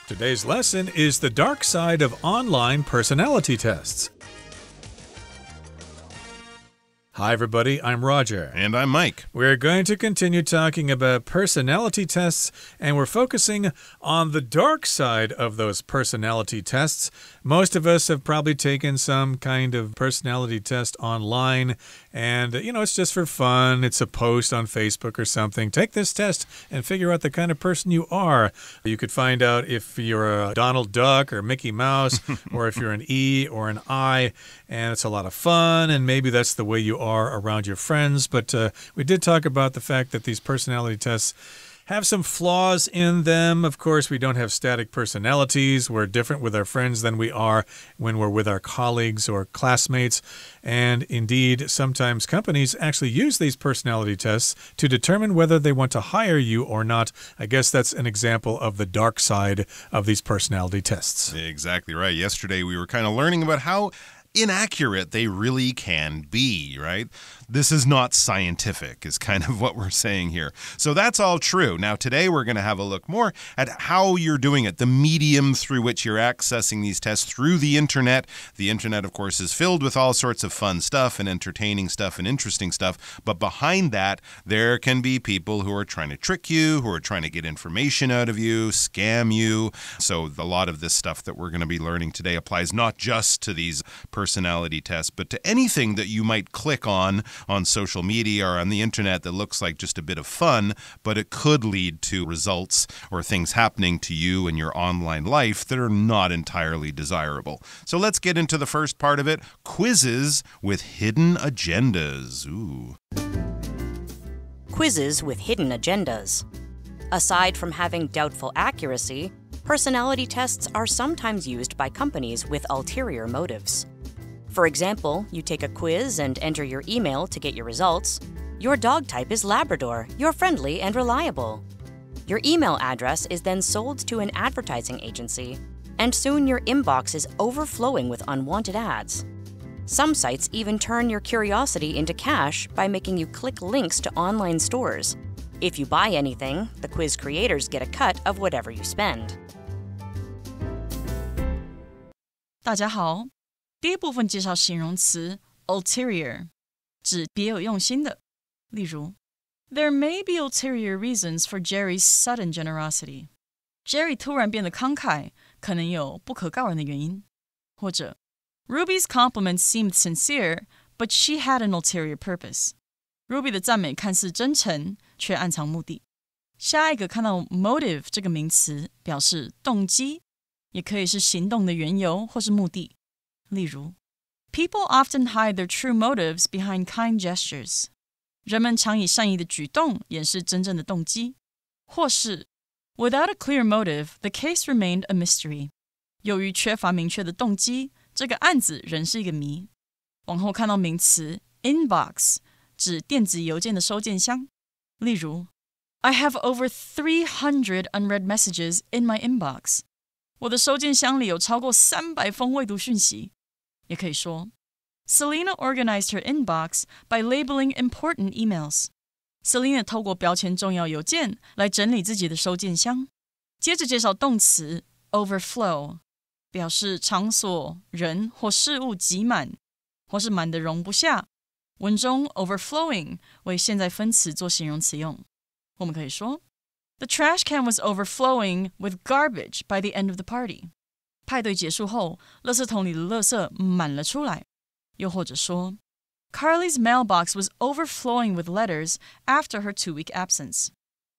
Today's lesson is the dark side of online personality tests. Hi, everybody. I'm Roger. And I'm Mike. We're going to continue talking about personality tests, and we're focusing on the dark side of those personality tests. Most of us have probably taken some kind of personality test online, and, it's just for fun. It's a post on Facebook or something. Take this test and figure out the kind of person you are. You could find out if you're a Donald Duck or Mickey Mouse, or if you're an E or an I, and it's a lot of fun, and maybe that's the way you are around your friends. But we did talk about the fact that these personality tests have some flaws in them. Of course, we don't have static personalities. We're different with our friends than we are when we're with our colleagues or classmates. And indeed, sometimes companies actually use these personality tests to determine whether they want to hire you or not. I guess that's an example of the dark side of these personality tests. Exactly right. Yesterday, we were kind of learning about how inaccurate they really can be, right? This is not scientific, is kind of what we're saying here. So that's all true. Now, today we're going to have a look more at how you're doing it, the medium through which you're accessing these tests through the internet. The internet, of course, is filled with all sorts of fun stuff and entertaining stuff and interesting stuff. But behind that, there can be people who are trying to trick you, who are trying to get information out of you, scam you. So a lot of this stuff that we're going to be learning today applies not just to these personality tests, but to anything that you might click on social media or on the internet that looks like just a bit of fun, but it could lead to results or things happening to you in your online life that are not entirely desirable. So let's get into the first part of it, quizzes with hidden agendas. Ooh. Quizzes with hidden agendas. Aside from having doubtful accuracy, personality tests are sometimes used by companies with ulterior motives. For example, you take a quiz and enter your email to get your results. Your dog type is Labrador. You're friendly and reliable. Your email address is then sold to an advertising agency, and soon your inbox is overflowing with unwanted ads. Some sites even turn your curiosity into cash by making you click links to online stores. If you buy anything, the quiz creators get a cut of whatever you spend. 大家好，第一部分介绍形容词 ulterior， 指别有用心的。例如 There may be ulterior reasons for Jerry's sudden generosity. Jerry 突然变得慷慨，可能有不可告人的原因。或者 Ruby's compliments seemed sincere, but she had an ulterior purpose. Ruby 的赞美看似真诚，却暗藏目的。下一个看到 motive 这个名词，表示动机，也可以是行动的缘由或是目的。例如 People often hide their true motives behind kind gestures. 人们常以善意的举动掩饰真正的动机。或是 Without a clear motive, the case remained a mystery. 由于缺乏明确的动机，这个案子仍是一个谜。往后看到名词 inbox， 指电子邮件的收件箱。例如 I have over 300 unread messages in my inbox. 我的收件箱里有超过300封未读讯息。也可以说 Selena organized her inbox by labeling important emails. Selena 透过标签重要邮件来整理自己的收件箱。接着介绍动词 overflow， 表示场所、人或事物挤满，或是满得容不下。文中 overflowing 为现在分词做形容词用。我们可以说The trash can was overflowing with garbage by the end of the party. 派对结束后，垃圾桶里的垃圾满了出来。又或者说 Carly's mailbox was overflowing with letters after her 2-week absence.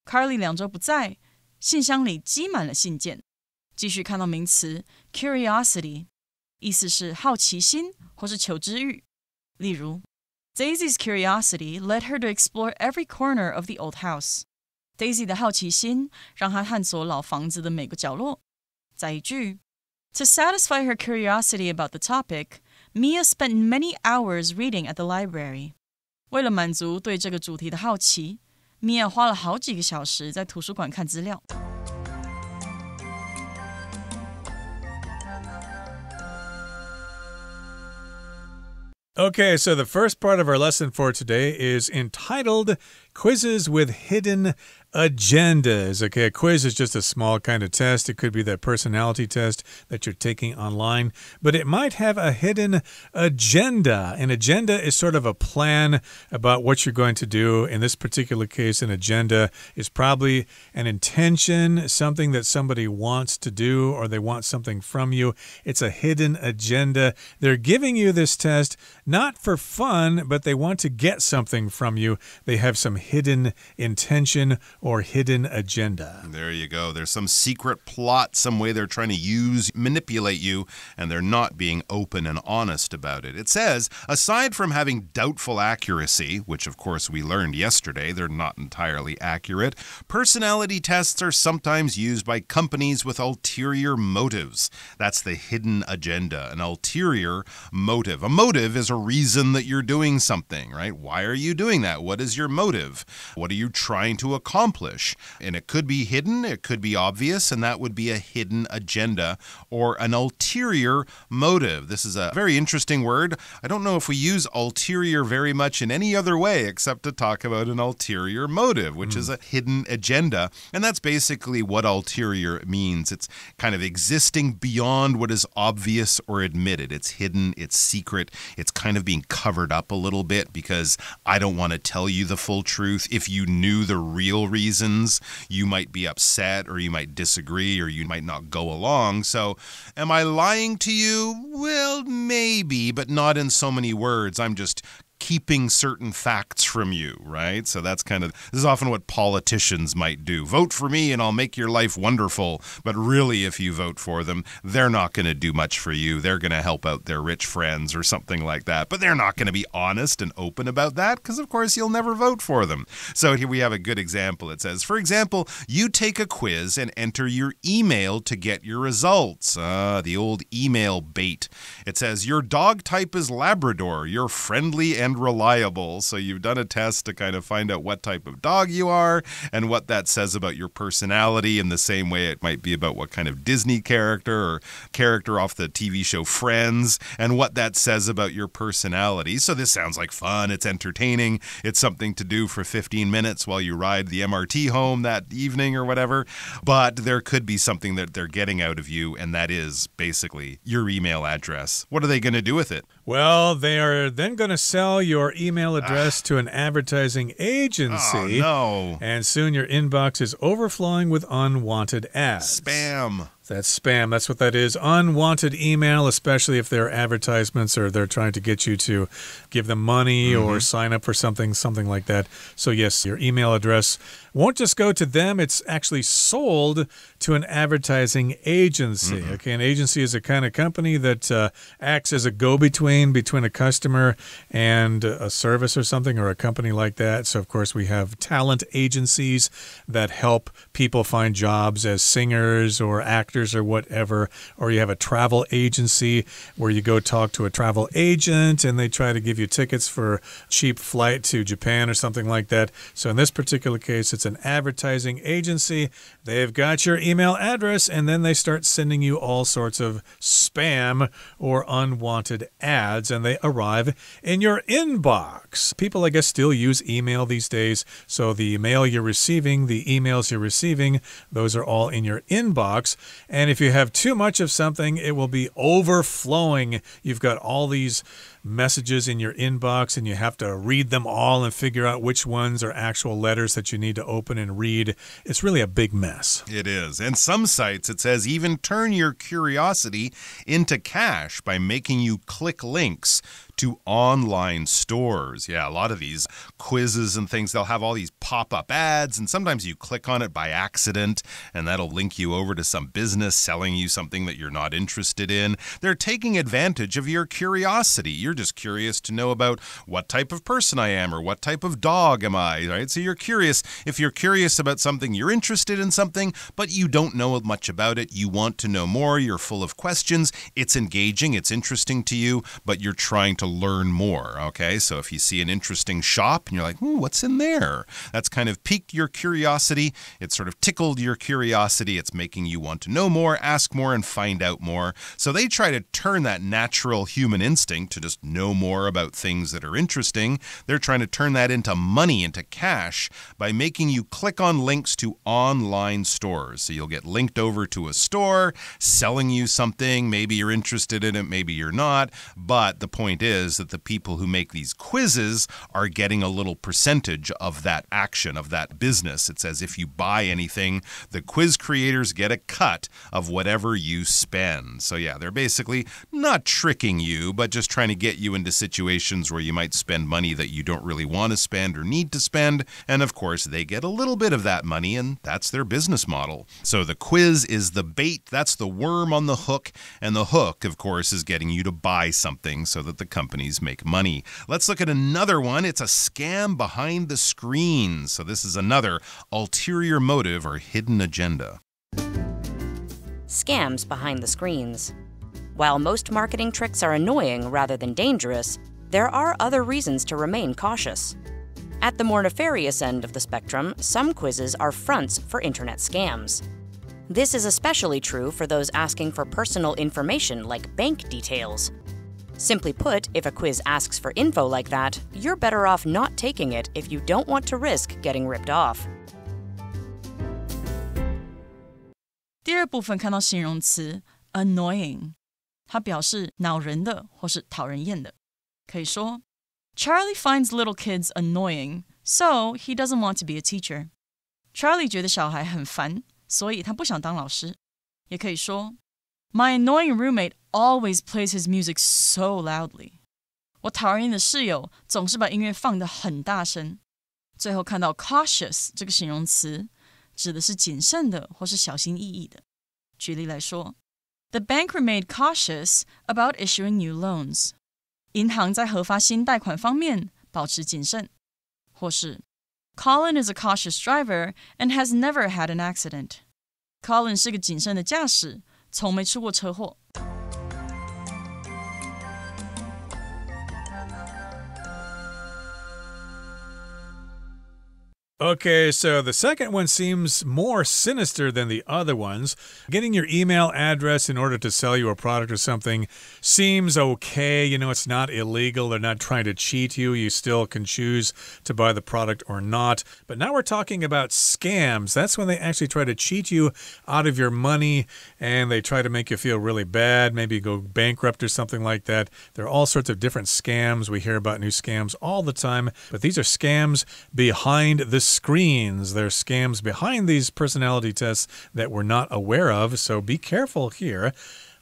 Carly 2周不在，信箱里积满了信件。继续看到名词 curiosity， 意思是好奇心或是求知欲。例如 Daisy's curiosity led her to explore every corner of the old house. Daisy 的好奇心让她探索老房子的每个角落。再一句 To satisfy her curiosity about the topic, Mia spent many hours reading at the library. 为了满足对这个主题的好奇， Mia 花了好几个小时在图书馆看资料。Okay, so the first part of our lesson for today is entitled quizzes with hidden agendas. Okay, a quiz is just a small kind of test. It could be that personality test that you're taking online, but it might have a hidden agenda. An agenda is sort of a plan about what you're going to do. In this particular case, an agenda is probably an intention, something that somebody wants to do, or they want something from you. It's a hidden agenda. They're giving you this test not for fun, but they want to get something from you. They have some hidden intention or hidden agenda. There you go. There's some secret plot, some way they're trying to manipulate you, and they're not being open and honest about it. It says, aside from having doubtful accuracy, which of course we learned yesterday, they're not entirely accurate, personality tests are sometimes used by companies with ulterior motives. That's the hidden agenda, an ulterior motive. A motive is a reason that you're doing something, right? Why are you doing that? What is your motive? What are you trying to accomplish? And it could be hidden, it could be obvious, and that would be a hidden agenda or an ulterior motive. This is a very interesting word. I don't know if we use ulterior very much in any other way except to talk about an ulterior motive, which is a hidden agenda. And that's basically what ulterior means. It's kind of existing beyond what is obvious or admitted. It's hidden, it's secret, it's kind of being covered up a little bit because I don't want to tell you the full truth. If you knew the real reasons, you might be upset or you might disagree or you might not go along. So, am I lying to you? Well, maybe, but not in so many words. I'm just keeping certain facts from you, right? So this is often what politicians might do. Vote for me and I'll make your life wonderful. But really, if you vote for them, they're not going to do much for you. They're going to help out their rich friends or something like that. But they're not going to be honest and open about that because, of course, you'll never vote for them. So here we have a good example. It says, for example, you take a quiz and enter your email to get your results. The old email bait. It says, your dog type is Labrador. You're friendly and reliable. So you've done a test to kind of find out what type of dog you are and what that says about your personality. In the same way, it might be about what kind of Disney character or character off the TV show Friends and what that says about your personality. So this sounds like fun. It's entertaining. It's something to do for 15 minutes while you ride the MRT home that evening or whatever. But there could be something that they're getting out of you, and that is basically your email address. What are they going to do with it? Well, they are then going to sell your email address to an advertising agency. Oh, no. And soon your inbox is overflowing with unwanted ads. Spam. That's spam. That's what that is. Unwanted email, especially if they're advertisements or they're trying to get you to give them money or sign up for something like that. So yes, your email address won't just go to them. It's actually sold to an advertising agency. Okay, an agency is a kind of company that acts as a go-between between a customer and a service or something, or a company like that. So of course we have talent agencies that help people find jobs as singers or actors or whatever, or you have a travel agency where you go talk to a travel agent and they try to give you tickets for a cheap flight to Japan or something like that. So in this particular case, it's an advertising agency. They've got your email address and then they start sending you all sorts of spam or unwanted ads, and they arrive in your inbox. People, I guess, still use email these days. So the mail you're receiving, the emails you're receiving, those are all in your inbox. And if you have too much of something, it will be overflowing. You've got all these messages in your inbox and you have to read them all and figure out which ones are actual letters that you need to open and read. It's really a big mess. It is. And some sites, it says, even turn your curiosity into cash by making you click links to online stores. Yeah, a lot of these quizzes and things, they'll have all these pop-up ads, and sometimes you click on it by accident, and that'll link you over to some business selling you something that you're not interested in. They're taking advantage of your curiosity. You're just curious to know about what type of person I am or what type of dog am I, right? So you're curious. If you're curious about something, you're interested in something, but you don't know much about it. You want to know more. You're full of questions. It's engaging. It's interesting to you, but you're trying to learn more, okay? So if you see an interesting shop and you're like, what's in there? That's kind of piqued your curiosity. It's sort of tickled your curiosity. It's making you want to know more, ask more, and find out more. So they try to turn that natural human instinct to just know more about things that are interesting. They're trying to turn that into money, into cash, by making you click on links to online stores. So you'll get linked over to a store selling you something. Maybe you're interested in it, maybe you're not. But the point is that the people who make these quizzes are getting a little percentage of that action, of that business. It says if you buy anything, the quiz creators get a cut of whatever you spend. So yeah, they're basically not tricking you, but just trying to get you into situations where you might spend money that you don't really want to spend or need to spend. And of course, they get a little bit of that money, and that's their business model. So the quiz is the bait, that's the worm on the hook, and the hook, of course, is getting you to buy something so that the companies make money. Let's look at another one. It's a scam behind the screens. So this is another ulterior motive or hidden agenda. Scams behind the screens. While most marketing tricks are annoying rather than dangerous, there are other reasons to remain cautious. At the more nefarious end of the spectrum, some quizzes are fronts for internet scams. This is especially true for those asking for personal information like bank details. Simply put, if a quiz asks for info like that, you're better off not taking it if you don't want to risk getting ripped off. 第二部分看到形容词 annoying， 它表示恼人的或是讨人厌的。可以说 Charlie finds little kids annoying, so he doesn't want to be a teacher. Charlie 觉得小孩很烦，所以他不想当老师。也可以说 My annoying roommate always plays his music so loudly. 我讨人厌的室友总是把音乐放得很大声。最后看到 cautious 这个形容词，指的是谨慎的或是小心翼翼的。举例来说 The bank remained cautious about issuing new loans. 银行在核发新贷款方面保持谨慎。或是 Colin is a cautious driver and has never had an accident. Colin 是个谨慎的驾驶，从没出过车祸。Okay, so the second one seems more sinister than the other ones. Getting your email address in order to sell you a product or something seems okay. You know, it's not illegal. They're not trying to cheat you. You still can choose to buy the product or not. But now we're talking about scams. That's when they actually try to cheat you out of your money and they try to make you feel really bad, maybe go bankrupt or something like that. There are all sorts of different scams. We hear about new scams all the time, but these are scams behind the screens. There are scams behind these personality tests that we're not aware of, so be careful here.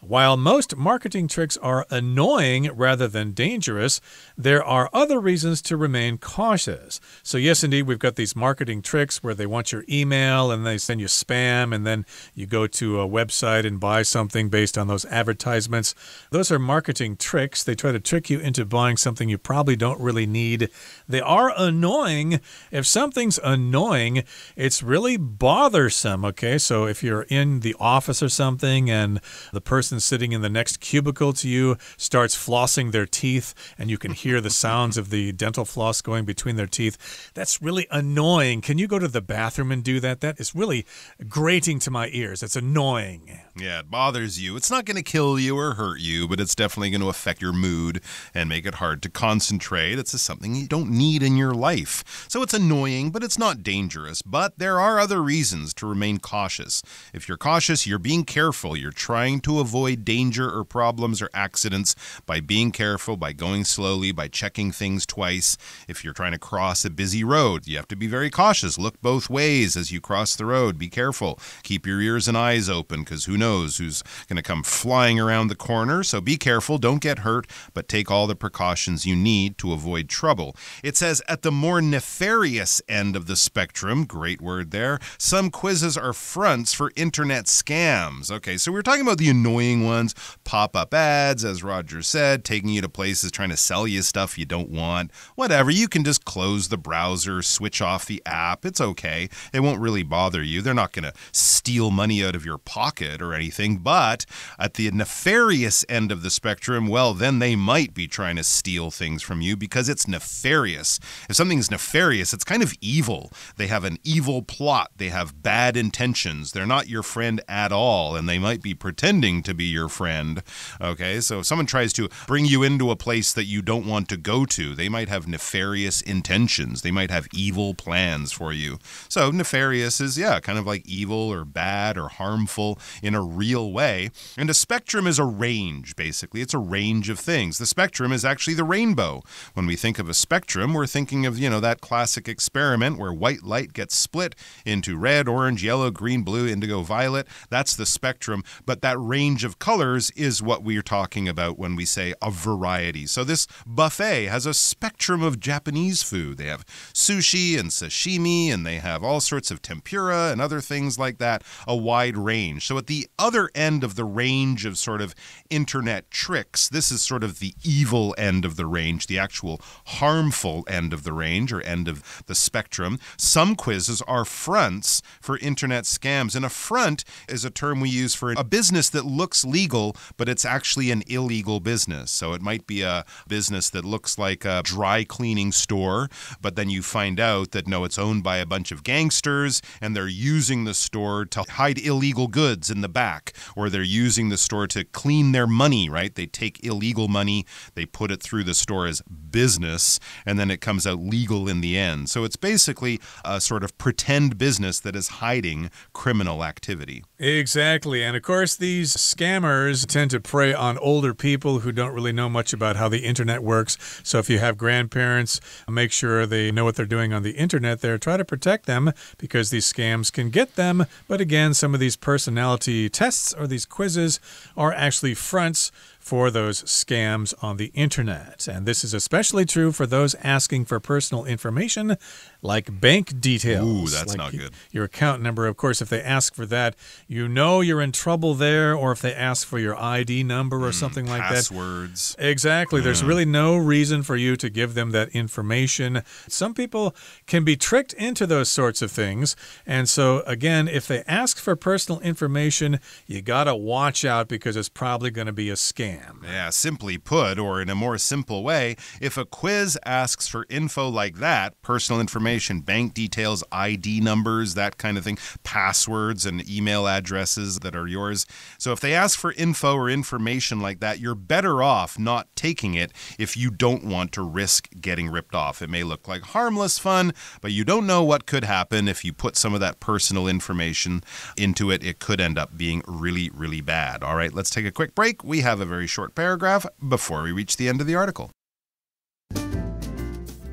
While most marketing tricks are annoying rather than dangerous, there are other reasons to remain cautious. So yes, indeed, we've got these marketing tricks where they want your email and they send you spam and then you go to a website and buy something based on those advertisements. Those are marketing tricks. They try to trick you into buying something you probably don't really need. They are annoying. If something's annoying, it's really bothersome, okay? So if you're in the office or something and the person sitting in the next cubicle to you starts flossing their teeth and you can hear the sounds of the dental floss going between their teeth. That's really annoying. Can you go to the bathroom and do that? That is really grating to my ears. It's annoying. Yeah, it bothers you. It's not going to kill you or hurt you, but it's definitely going to affect your mood and make it hard to concentrate. It's just something you don't need in your life. So it's annoying, but it's not dangerous. But there are other reasons to remain cautious. If you're cautious, you're being careful. You're trying to avoid danger or problems or accidents by being careful, by going slowly, by checking things twice. If you're trying to cross a busy road, you have to be very cautious. Look both ways as you cross the road. Be careful. Keep your ears and eyes open because who knows who's going to come flying around the corner. So be careful. Don't get hurt, but take all the precautions you need to avoid trouble. It says at the more nefarious end of the spectrum, great word there, some quizzes are fronts for internet scams. Okay, so we're talking about the annoying annoying ones, pop-up ads, as Roger said, taking you to places trying to sell you stuff you don't want, whatever. You can just close the browser, switch off the app. It's okay. It won't really bother you. They're not going to steal money out of your pocket or anything. But at the nefarious end of the spectrum, well, then they might be trying to steal things from you because it's nefarious. If something's nefarious, it's kind of evil. They have an evil plot. They have bad intentions. They're not your friend at all, and they might be pretending to be your friend. Okay, so if someone tries to bring you into a place that you don't want to go to, they might have nefarious intentions. They might have evil plans for you. So nefarious is, kind of like evil or bad or harmful in a real way. And a spectrum is a range, basically. It's a range of things. The spectrum is actually the rainbow. When we think of a spectrum, we're thinking of, that classic experiment where white light gets split into red, orange, yellow, green, blue, indigo, violet. That's the spectrum. But that range of colors is what we're talking about when we say a variety. So this buffet has a spectrum of Japanese food. They have sushi and sashimi, and they have all sorts of tempura and other things like that, a wide range. So at the other end of the range of sort of internet tricks, this is sort of the evil end of the range, the actual harmful end of the range or end of the spectrum. Some quizzes are fronts for internet scams, and a front is a term we use for a business that looks legal, but it's actually an illegal business. So it might be a business that looks like a dry cleaning store, but then you find out that no, it's owned by a bunch of gangsters, and they're using the store to hide illegal goods in the back, or they're using the store to clean their money, right? They take illegal money, they put it through the store as business, and then it comes out legal in the end. So it's basically a sort of pretend business that is hiding criminal activity. Exactly. And of course, these scammers tend to prey on older people who don't really know much about how the internet works. So if you have grandparents, make sure they know what they're doing on the internet there. Try to protect them because these scams can get them. But again, some of these personality tests or these quizzes are actually fronts for those scams on the internet. And this is especially true for those asking for personal information like bank details. Ooh, that's like not good. Your account number, of course, if they ask for that, you know you're in trouble there, or if they ask for your ID number or something like passwords. that. Exactly. There's really no reason for you to give them that information. Some people can be tricked into those sorts of things. And so, again, if they ask for personal information, you got to watch out because it's probably going to be a scam. Yeah, simply put, or in a more simple way, if a quiz asks for info like that, personal information, bank details, ID numbers, that kind of thing, passwords and email addresses that are yours. So if they ask for info or information like that, you're better off not taking it if you don't want to risk getting ripped off. It may look like harmless fun, but you don't know what could happen if you put some of that personal information into it. It could end up being really, really bad. All right, let's take a quick break. We have a very short paragraph before we reach the end of the article.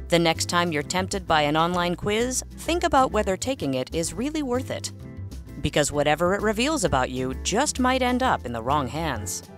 The next time you're tempted by an online quiz, think about whether taking it is really worth it. Because whatever it reveals about you just might end up in the wrong hands.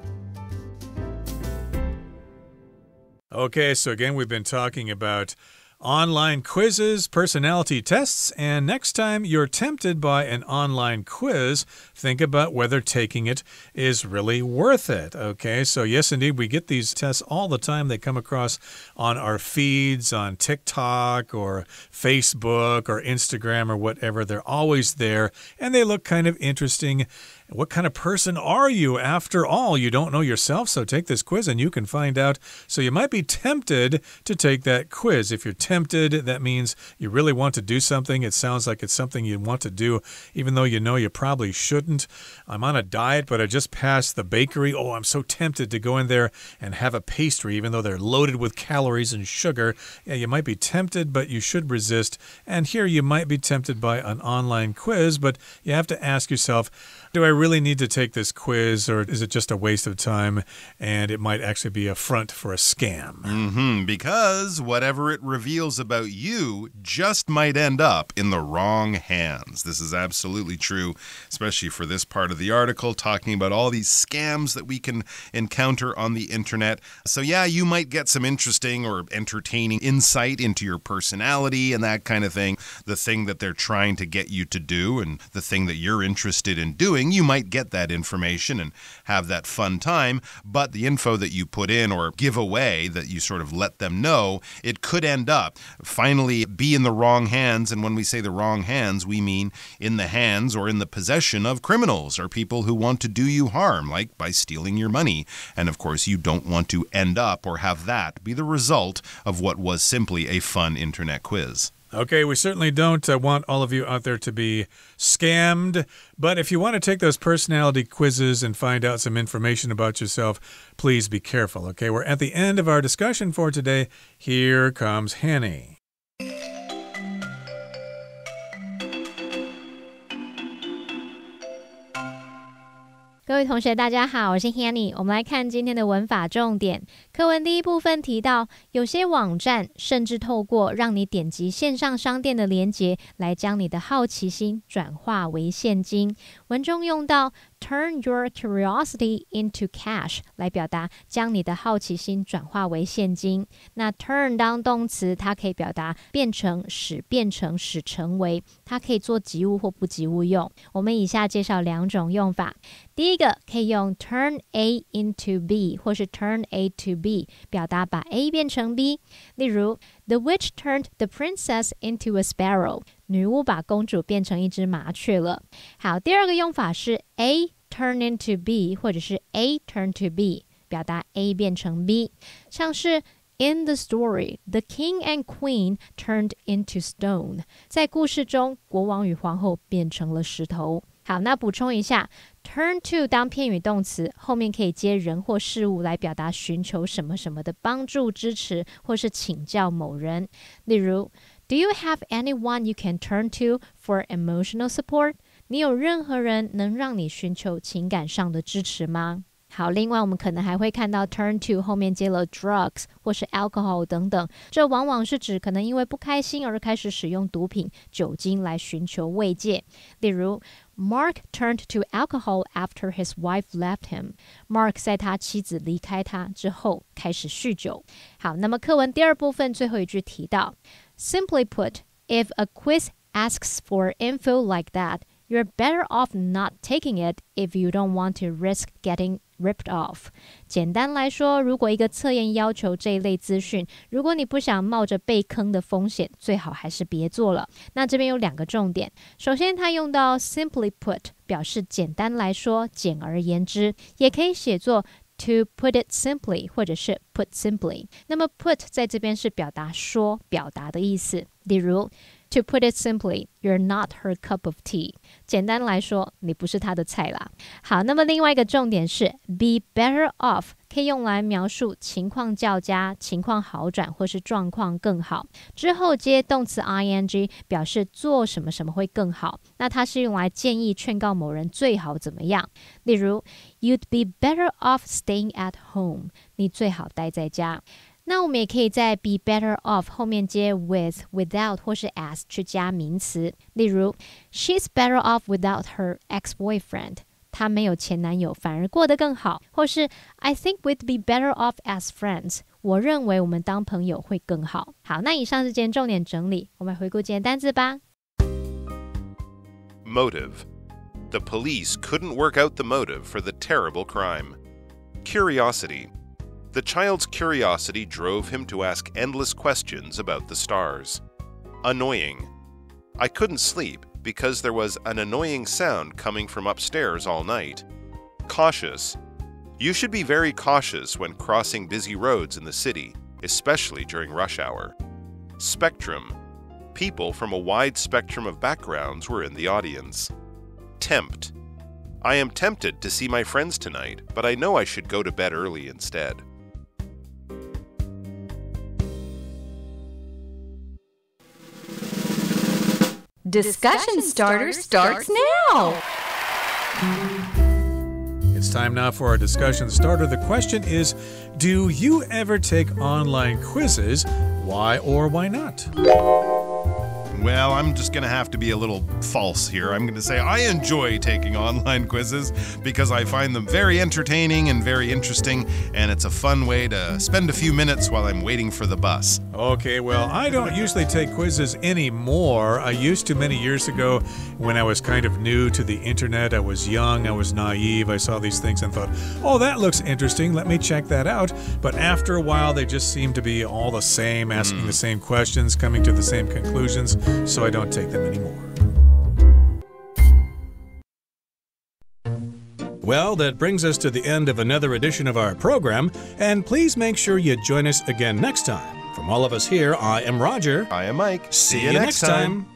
Okay, so again, we've been talking about online quizzes, personality tests, and next time you're tempted by an online quiz, think about whether taking it is really worth it. Okay, so yes, indeed, we get these tests all the time. They come across on our feeds on TikTok or Facebook or Instagram or whatever. They're always there, and they look kind of interesting. What kind of person are you after all? You don't know yourself, so take this quiz and you can find out. So you might be tempted to take that quiz. If you're tempted, that means you really want to do something. It sounds like it's something you want to do, even though you know you probably shouldn't. I'm on a diet, but I just passed the bakery. Oh, I'm so tempted to go in there and have a pastry, even though they're loaded with calories and sugar. Yeah, you might be tempted, but you should resist. And here you might be tempted by an online quiz, but you have to ask yourself, do I really need to take this quiz, or is it just a waste of time and it might actually be a front for a scam? Because whatever it reveals about you just might end up in the wrong hands. This is absolutely true, especially for this part of the article, talking about all these scams that we can encounter on the internet. So yeah, you might get some interesting or entertaining insight into your personality and that kind of thing, the thing that they're trying to get you to do and the thing that you're interested in doing. interesting. You might get that information and have that fun time, but the info that you put in or give away, that you sort of let them know, it could end up finally be in the wrong hands. And when we say the wrong hands, we mean in the hands or in the possession of criminals or people who want to do you harm, like by stealing your money. And of course, you don't want to end up or have that be the result of what was simply a fun internet quiz. Okay, we certainly don't want all of you out there to be scammed. But if you want to take those personality quizzes and find out some information about yourself, please be careful. Okay, we're at the end of our discussion for today. Here comes Hanny. 各位同学大家好，我是 Hanny， 我们来看今天的文法重点。课文第一部分提到，有些网站甚至透过让你点击线上商店的连结，来将你的好奇心转化为现金。文中用到 turn your curiosity into cash 来表达将你的好奇心转化为现金。那 turn 当动词，它可以表达变成、使变成、使成为，它可以做及物或不及物用。我们以下介绍两种用法。第一个可以用 turn A into B 或是 turn A to B 表达把 A 变成 B。例如 The witch turned the princess into a sparrow 女巫把公主变成一只麻雀了。好，第二个用法是 A turn into B 或者是 A turn to B 表达 A 变成 B， 像是In the story, the king and queen turned into stone 在故事中国王与皇后变成了石头。好，那补充一下 turn to 当片语动词，后面可以接人或事物来表达寻求什么什么的帮助、支持或是请教某人。例如 Do you have anyone you can turn to for emotional support? 你有任何人能让你寻求情感上的支持吗？好，另外我们可能还会看到 turn to 后面接了 drugs 或是 alcohol 等等，这往往是指可能因为不开心而开始使用毒品、酒精来寻求慰藉。例如 Mark turned to alcohol after his wife left him. Mark 在他妻子离开他之后开始酗酒。好，那么课文第二部分最后一句提到 Simply put, if a quiz asks for info like that, you're better off not taking it if you don't want to risk getting ripped off. 简单来说，如果一个测验要求这一类资讯，如果你不想冒着被坑的风险，最好还是别做了。那这边有两个重点，首先它用到 simply put 表示简单来说，简而言之，也可以写作To put it simply 或者是 put simply。 那么 put 在这边是表达说、表达的意思。例如To put it simply, you're not her cup of tea. 简单来说，你不是她的菜啦。好，那么另外一个重点是 be better off 可以用来描述情况较佳、情况好转或是状况更好。之后接动词 ing 表示做什么什么会更好。那它是用来建议、劝告某人最好怎么样。例如 You'd be better off staying at home. 你最好待在家。那我们也可以在 be better off 后面接 with, without 或是 as 去加名词。例如 She's better off without her ex-boyfriend. 她没有前男友反而过得更好。或是 I think we'd be better off as friends. 我认为我们当朋友会更好。好，那以上是今天重点整理，我们回顾今天单字吧。Motive. The police couldn't work out the motive for the terrible crime. Curiosity.The child's curiosity drove him to ask endless questions about the stars. Annoying. I couldn't sleep because there was an annoying sound coming from upstairs all night. Cautious. You should be very cautious when crossing busy roads in the city, especially during rush hour. Spectrum. People from a wide spectrum of backgrounds were in the audience. Tempt. I am tempted to see my friends tonight, but I know I should go to bed early instead.Discussion starter starts now. It's time now for our discussion starter. The question is, do you ever take online quizzes? Why or why not? Well, I'm just going to have to be a little false here. I'm going to say I enjoy taking online quizzes because I find them very entertaining and very interesting, and it's a fun way to spend a few minutes while I'm waiting for the bus. Okay, well, I don't usually take quizzes anymore. I used to many years ago when I was kind of new to the internet. I was young, I was naive. I saw these things and thought, oh, that looks interesting. Let me check that out. But after a while, they just seem to be all the same, asking the same questions, coming to the same conclusions, so I don't take them anymore. Well, that brings us to the end of another edition of our program, and please make sure you join us again next time. From all of us here, I am Roger. I am Mike. See you next time.